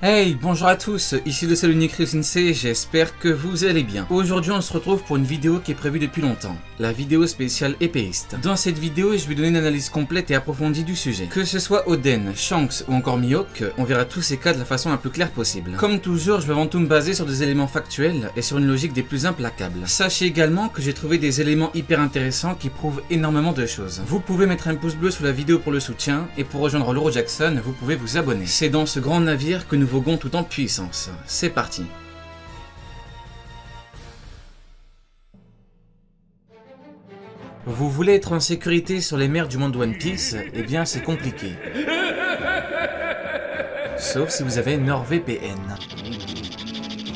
Hey, bonjour à tous, ici le seul unique Ryusensei, j'espère que vous allez bien. Aujourd'hui on se retrouve pour une vidéo qui est prévue depuis longtemps, la vidéo spéciale épéiste. Dans cette vidéo, je vais donner une analyse complète et approfondie du sujet. Que ce soit Oden, Shanks ou encore Mihawk, on verra tous ces cas de la façon la plus claire possible. Comme toujours, je vais avant tout me baser sur des éléments factuels et sur une logique des plus implacables. Sachez également que j'ai trouvé des éléments hyper intéressants qui prouvent énormément de choses. Vous pouvez mettre un pouce bleu sous la vidéo pour le soutien, et pour rejoindre l'Euro Jackson, vous pouvez vous abonner. C'est dans ce grand navire que nous voguons tout en puissance. C'est parti. Vous voulez être en sécurité sur les mers du monde One Piece? Eh bien c'est compliqué. Sauf si vous avez NordVPN.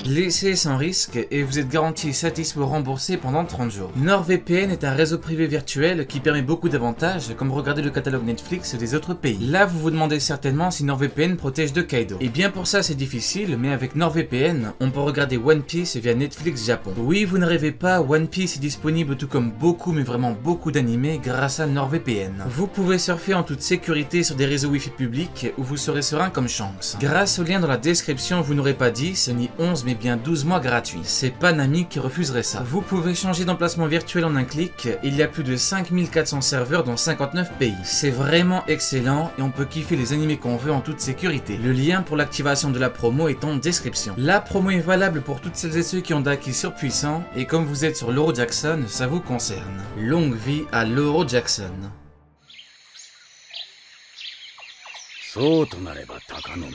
Laissez sans risque et vous êtes garanti satisfait ou remboursé pendant 30 jours. NordVPN est un réseau privé virtuel qui permet beaucoup d'avantages comme regarder le catalogue Netflix des autres pays. Là vous vous demandez certainement si NordVPN protège de Kaido. Et bien pour ça c'est difficile, mais avec NordVPN on peut regarder One Piece via Netflix Japon. Oui, vous ne rêvez pas, One Piece est disponible tout comme beaucoup mais vraiment beaucoup d'animés grâce à NordVPN. Vous pouvez surfer en toute sécurité sur des réseaux Wi-Fi publics où vous serez serein comme Shanks. Grâce au lien dans la description, vous n'aurez pas 10 ni 11 mais bien 12 mois gratuits. C'est pas Nami qui refuserait ça. Vous pouvez changer d'emplacement virtuel en un clic, il y a plus de 5400 serveurs dans 59 pays. C'est vraiment excellent et on peut kiffer les animés qu'on veut en toute sécurité. Le lien pour l'activation de la promo est en description. La promo est valable pour toutes celles et ceux qui ont d'acquis surpuissants et comme vous êtes sur l'Euro Jackson, ça vous concerne. Longue vie à l'Euro Jackson. そうとなれば鷹の目。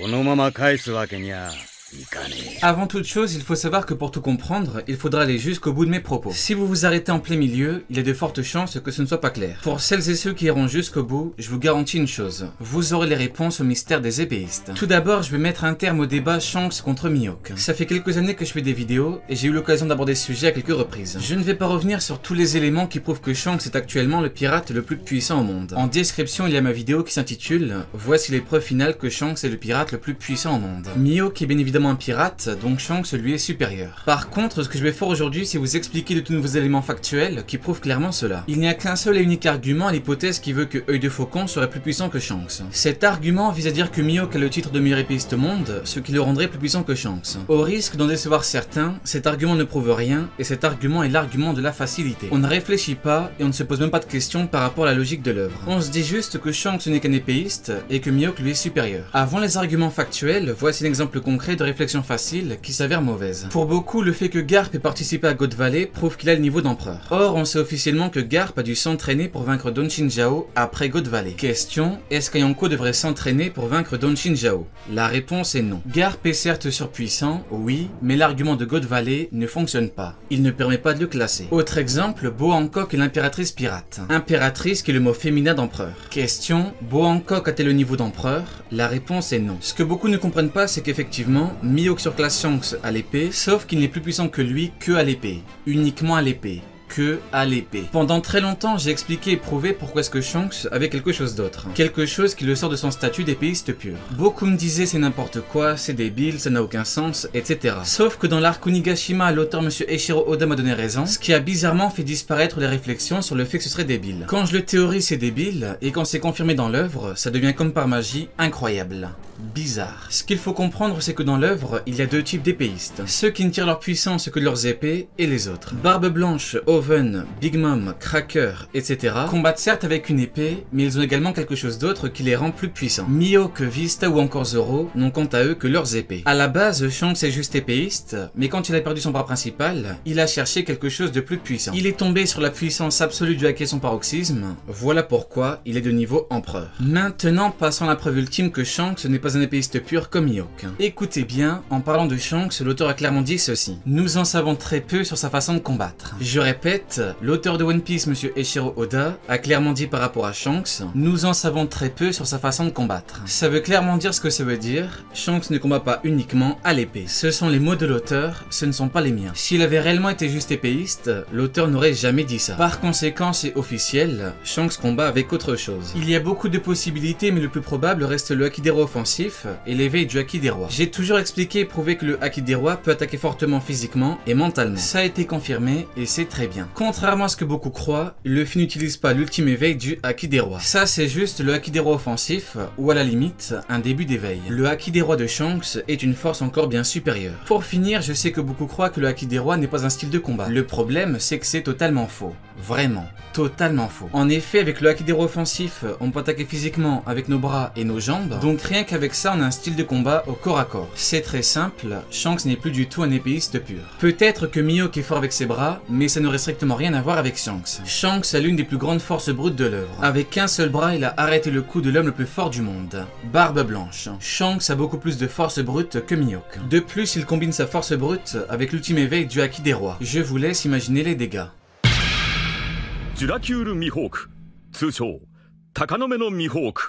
このまま返すわけにはいかねえ。 Avant toute chose, il faut savoir que pour tout comprendre, il faudra aller jusqu'au bout de mes propos. Si vous vous arrêtez en plein milieu, il y a de fortes chances que ce ne soit pas clair. Pour celles et ceux qui iront jusqu'au bout, je vous garantis une chose, vous aurez les réponses au mystère des épéistes. Tout d'abord, je vais mettre un terme au débat Shanks contre Mihawk. Ça fait quelques années que je fais des vidéos, et j'ai eu l'occasion d'aborder ce sujet à quelques reprises. Je ne vais pas revenir sur tous les éléments qui prouvent que Shanks est actuellement le pirate le plus puissant au monde. En description, il y a ma vidéo qui s'intitule « Voici les preuves finales que Shanks est le pirate le plus puissant au monde ». Mihawk est bien évidemment un pirate, donc Shanks lui est supérieur. Par contre, ce que je vais faire aujourd'hui, c'est vous expliquer de tous nouveaux éléments factuels qui prouvent clairement cela. Il n'y a qu'un seul et unique argument à l'hypothèse qui veut que Œil de Faucon serait plus puissant que Shanks. Cet argument vise à dire que Mihawk a le titre de meilleur épéiste au monde, ce qui le rendrait plus puissant que Shanks. Au risque d'en décevoir certains, cet argument ne prouve rien, et cet argument est l'argument de la facilité. On ne réfléchit pas, et on ne se pose même pas de questions par rapport à la logique de l'œuvre. On se dit juste que Shanks n'est qu'un épéiste, et que Mihawk lui est supérieur. Avant les arguments factuels, voici un exemple concret de réflexion facile qui s'avère mauvaise. Pour beaucoup, le fait que Garp ait participé à God Valley prouve qu'il a le niveau d'empereur. Or, on sait officiellement que Garp a dû s'entraîner pour vaincre Don Shinjao après God Valley. Question, est-ce qu'Yonko devrait s'entraîner pour vaincre Don Shinjao? La réponse est non. Garp est certes surpuissant, oui, mais l'argument de God Valley ne fonctionne pas. Il ne permet pas de le classer. Autre exemple, Boa Hancock est l'impératrice pirate. Impératrice qui est le mot féminin d'empereur. Question, Boa Hancock a-t-elle le niveau d'empereur? La réponse est non. Ce que beaucoup ne comprennent pas, c'est qu'effectivement, Mihawk surclasse Shanks à l'épée, sauf qu'il n'est plus puissant que lui que à l'épée. Uniquement à l'épée. Que à l'épée. Pendant très longtemps, j'ai expliqué et prouvé pourquoi est-ce que Shanks avait quelque chose d'autre. Quelque chose qui le sort de son statut d'épéiste pur. Beaucoup me disaient c'est n'importe quoi, c'est débile, ça n'a aucun sens, etc. Sauf que dans l'arc Onigashima, l'auteur M. Eiichiro Oda m'a donné raison, ce qui a bizarrement fait disparaître les réflexions sur le fait que ce serait débile. Quand je le théorise c'est débile, et quand c'est confirmé dans l'œuvre, ça devient comme par magie incroyable. Bizarre. Ce qu'il faut comprendre, c'est que dans l'œuvre, il y a deux types d'épéistes. Ceux qui ne tirent leur puissance que de leurs épées, et les autres. Barbe Blanche, Oven, Big Mom, Cracker, etc. combattent certes avec une épée, mais ils ont également quelque chose d'autre qui les rend plus puissants. Mihawk, Vista ou encore Zoro n'ont quant à eux que leurs épées. À la base, Shanks est juste épéiste, mais quand il a perdu son bras principal, il a cherché quelque chose de plus puissant. Il est tombé sur la puissance absolue du hacker son paroxysme, voilà pourquoi il est de niveau empereur. Maintenant, passons à la preuve ultime que Shanks n'est pas un épéiste pur comme Mihawk. Écoutez bien, en parlant de Shanks, l'auteur a clairement dit ceci. Nous en savons très peu sur sa façon de combattre. Je répète, l'auteur de One Piece, M. Eiichiro Oda, a clairement dit par rapport à Shanks, nous en savons très peu sur sa façon de combattre. Ça veut clairement dire ce que ça veut dire, Shanks ne combat pas uniquement à l'épée. Ce sont les mots de l'auteur, ce ne sont pas les miens. S'il avait réellement été juste épéiste, l'auteur n'aurait jamais dit ça. Par conséquent, c'est officiel, Shanks combat avec autre chose. Il y a beaucoup de possibilités, mais le plus probable reste le Haki des rois offensif et l'éveil du Haki des rois. J'ai toujours expliqué et prouvé que le Haki des rois peut attaquer fortement physiquement et mentalement. Ça a été confirmé et c'est très bien. rien. Contrairement à ce que beaucoup croient, Luffy n'utilise pas l'ultime éveil du Haki des Rois. Ça c'est juste le Haki des Rois offensif, ou à la limite, un début d'éveil. Le Haki des Rois de Shanks est une force encore bien supérieure. Pour finir, je sais que beaucoup croient que le Haki des Rois n'est pas un style de combat. Le problème, c'est que c'est totalement faux. Vraiment, totalement faux. En effet, avec le Haki des Rois offensif, on peut attaquer physiquement avec nos bras et nos jambes, donc rien qu'avec ça, on a un style de combat au corps à corps. C'est très simple, Shanks n'est plus du tout un épéiste pur. Peut-être que Mihawk est fort avec ses bras, mais ça n'aurait strictement rien à voir avec Shanks. Shanks a l'une des plus grandes forces brutes de l'œuvre. Avec qu'un seul bras, il a arrêté le coup de l'homme le plus fort du monde, Barbe Blanche. Shanks a beaucoup plus de force brute que Mihawk. De plus, il combine sa force brute avec l'ultime éveil du Haki des Rois. Je vous laisse imaginer les dégâts.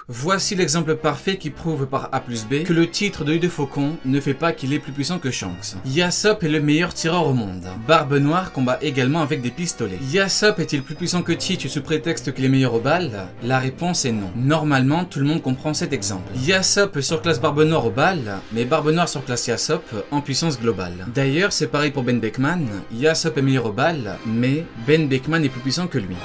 Voici l'exemple parfait qui prouve par A plus B que le titre d'œil de faucon ne fait pas qu'il est plus puissant que Shanks. Yasopp est le meilleur tireur au monde. Barbe Noire combat également avec des pistolets. Yasopp est-il plus puissant que Teach sous prétexte qu'il est meilleur aux balles? La réponse est non. Normalement, tout le monde comprend cet exemple. Yasopp surclasse Barbe Noire aux balles, mais Barbe Noire surclasse Yasopp en puissance globale. D'ailleurs, c'est pareil pour Ben Beckman. Yasopp est meilleur aux balles, mais Ben Beckman est plus puissant que lui.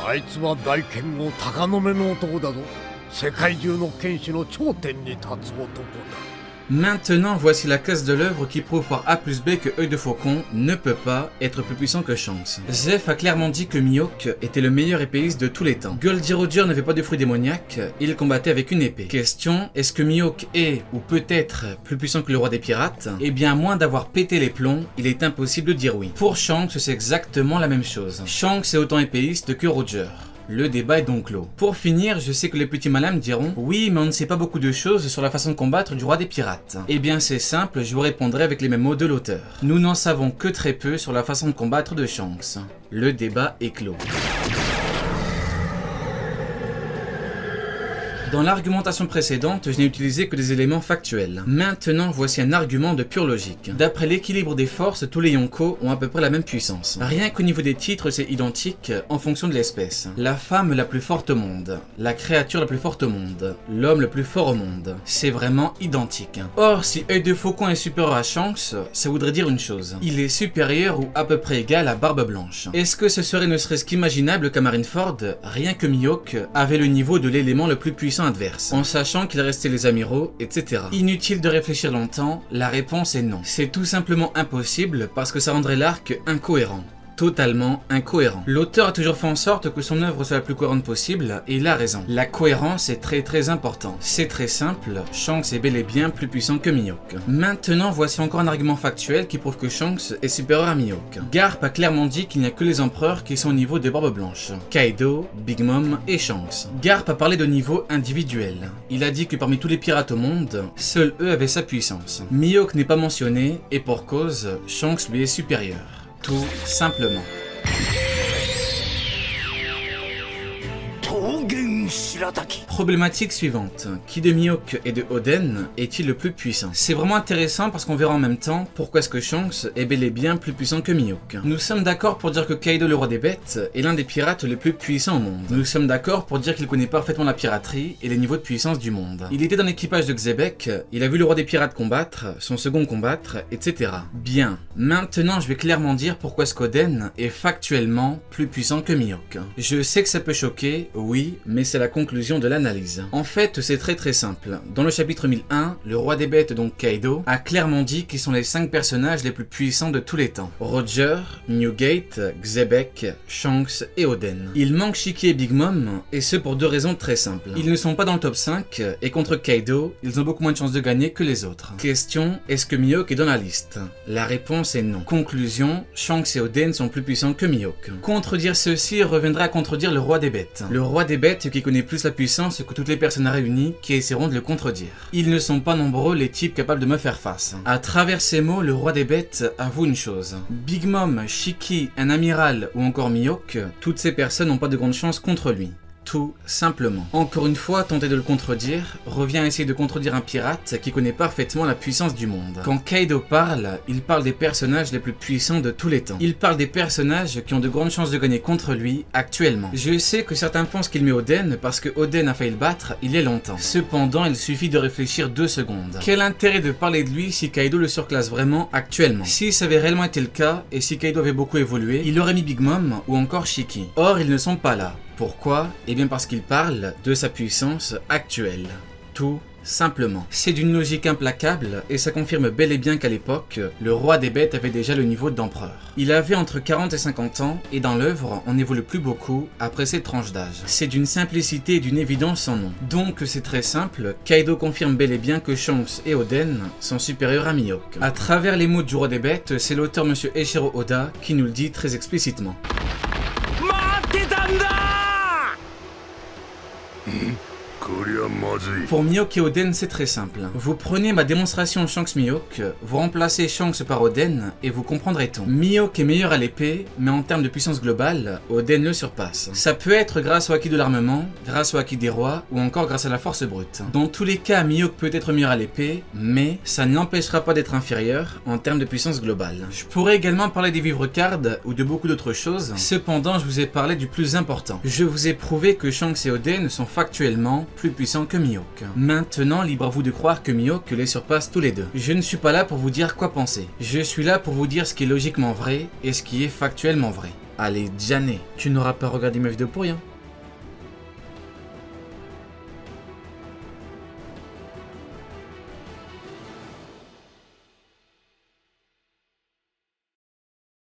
Maintenant, voici la case de l'œuvre qui prouve par A plus B que Œil de Faucon ne peut pas être plus puissant que Shanks. Zeph a clairement dit que Mihawk était le meilleur épéiste de tous les temps. Goldie Roger n'avait pas de fruit démoniaque, il combattait avec une épée. Question, est-ce que Mihawk est, ou peut être, plus puissant que le roi des pirates? Eh bien, à moins d'avoir pété les plombs, il est impossible de dire oui. Pour Shanks, c'est exactement la même chose. Shanks est autant épéiste que Roger. Le débat est donc clos. Pour finir, je sais que les petits malins me diront « Oui, mais on ne sait pas beaucoup de choses sur la façon de combattre du roi des pirates. » Eh bien c'est simple, je vous répondrai avec les mêmes mots de l'auteur. Nous n'en savons que très peu sur la façon de combattre de Shanks. Le débat est clos. Dans l'argumentation précédente, je n'ai utilisé que des éléments factuels. Maintenant, voici un argument de pure logique. D'après l'équilibre des forces, tous les Yonko ont à peu près la même puissance. Rien qu'au niveau des titres, c'est identique en fonction de l'espèce. La femme la plus forte au monde, la créature la plus forte au monde, l'homme le plus fort au monde. C'est vraiment identique. Or, si Œil de Faucon est supérieur à Shanks, ça voudrait dire une chose. Il est supérieur ou à peu près égal à Barbe Blanche. Est-ce que ce serait ne serait-ce qu'imaginable qu'à Marineford, rien que Mihawk avait le niveau de l'élément le plus puissant adverse, en sachant qu'il restait les amiraux, etc. Inutile de réfléchir longtemps, la réponse est non. C'est tout simplement impossible parce que ça rendrait l'arc incohérent. Totalement incohérent. L'auteur a toujours fait en sorte que son œuvre soit la plus cohérente possible, et il a raison. La cohérence est très important. C'est très simple, Shanks est bel et bien plus puissant que Mihawk. Maintenant, voici encore un argument factuel qui prouve que Shanks est supérieur à Mihawk. Garp a clairement dit qu'il n'y a que les empereurs qui sont au niveau des Barbes Blanches. Kaido, Big Mom et Shanks. Garp a parlé de niveau individuel. Il a dit que parmi tous les pirates au monde, seuls eux avaient sa puissance. Mihawk n'est pas mentionné, et pour cause, Shanks lui est supérieur. Tout simplement. Problématique suivante. Qui de Mihawk et de Oden est-il le plus puissant? C'est vraiment intéressant parce qu'on verra en même temps pourquoi est-ce que Shanks est bel et bien plus puissant que Mihawk. Nous sommes d'accord pour dire que Kaido le roi des bêtes est l'un des pirates les plus puissants au monde. Nous sommes d'accord pour dire qu'il connaît parfaitement la piraterie et les niveaux de puissance du monde. Il était dans l'équipage de Xebec, il a vu le roi des pirates combattre, son second combattre, etc. Bien. Maintenant je vais clairement dire pourquoi est-ce qu'Oden est factuellement plus puissant que Mihawk. Je sais que ça peut choquer, oui, mais c'est la conclusion de l'analyse. En fait, c'est très simple. Dans le chapitre 1001, le roi des bêtes, donc Kaido, a clairement dit qu'ils sont les 5 personnages les plus puissants de tous les temps. Roger, Newgate, Xebec, Shanks et Oden. Il manque Shiki et Big Mom, et ce pour deux raisons très simples. Ils ne sont pas dans le top 5, et contre Kaido, ils ont beaucoup moins de chances de gagner que les autres. Question, est-ce que Mihawk est dans la liste? La réponse est non. Conclusion, Shanks et Oden sont plus puissants que Mihawk. Contredire ceci reviendra à contredire le roi des bêtes. Le roi des bêtes qui connaît plus la puissance que toutes les personnes réunies qui essaieront de le contredire. Ils ne sont pas nombreux les types capables de me faire face. À travers ces mots, le roi des bêtes avoue une chose. Big Mom, Shiki, un amiral ou encore Mihawk, toutes ces personnes n'ont pas de grande chance contre lui. tout simplement. Encore une fois, tenter de le contredire revient à essayer de contredire un pirate qui connaît parfaitement la puissance du monde. Quand Kaido parle, il parle des personnages les plus puissants de tous les temps. Il parle des personnages qui ont de grandes chances de gagner contre lui actuellement. Je sais que certains pensent qu'il met Oden parce que Oden a failli le battre il y a longtemps. Cependant, il suffit de réfléchir 2 secondes. Quel intérêt de parler de lui si Kaido le surclasse vraiment actuellement? Si ça avait réellement été le cas et si Kaido avait beaucoup évolué, il aurait mis Big Mom ou encore Shiki. Or, ils ne sont pas là. Pourquoi? Eh bien parce qu'il parle de sa puissance actuelle. Tout simplement. C'est d'une logique implacable et ça confirme bel et bien qu'à l'époque, le roi des bêtes avait déjà le niveau d'empereur. Il avait entre 40 et 50 ans et dans l'œuvre, on n'évolue plus beaucoup après cette tranche d'âge. C'est d'une simplicité et d'une évidence sans nom. Donc c'est très simple, Kaido confirme bel et bien que Shanks et Oden sont supérieurs à Mihawk. À travers les mots du roi des bêtes, c'est l'auteur monsieur Eiichiro Oda qui nous le dit très explicitement. Pour Mihawk et Oden, c'est très simple. Vous prenez ma démonstration Shanks-Mihawk, vous remplacez Shanks par Oden et vous comprendrez tout. Mihawk est meilleur à l'épée, mais en termes de puissance globale, Oden le surpasse. Ça peut être grâce au acquis de l'armement, grâce au acquis des rois ou encore grâce à la force brute. Dans tous les cas, Mihawk peut être meilleur à l'épée, mais ça ne l'empêchera pas d'être inférieur en termes de puissance globale. Je pourrais également parler des vivres cards ou de beaucoup d'autres choses, cependant je vous ai parlé du plus important. Je vous ai prouvé que Shanks et Oden sont factuellement plus puissants que Mihawk. Maintenant, libre à vous de croire que Mihawk les surpasse tous les deux. Je ne suis pas là pour vous dire quoi penser. Je suis là pour vous dire ce qui est logiquement vrai et ce qui est factuellement vrai. Allez, Jané, tu n'auras pas regardé ma vidéo pour rien.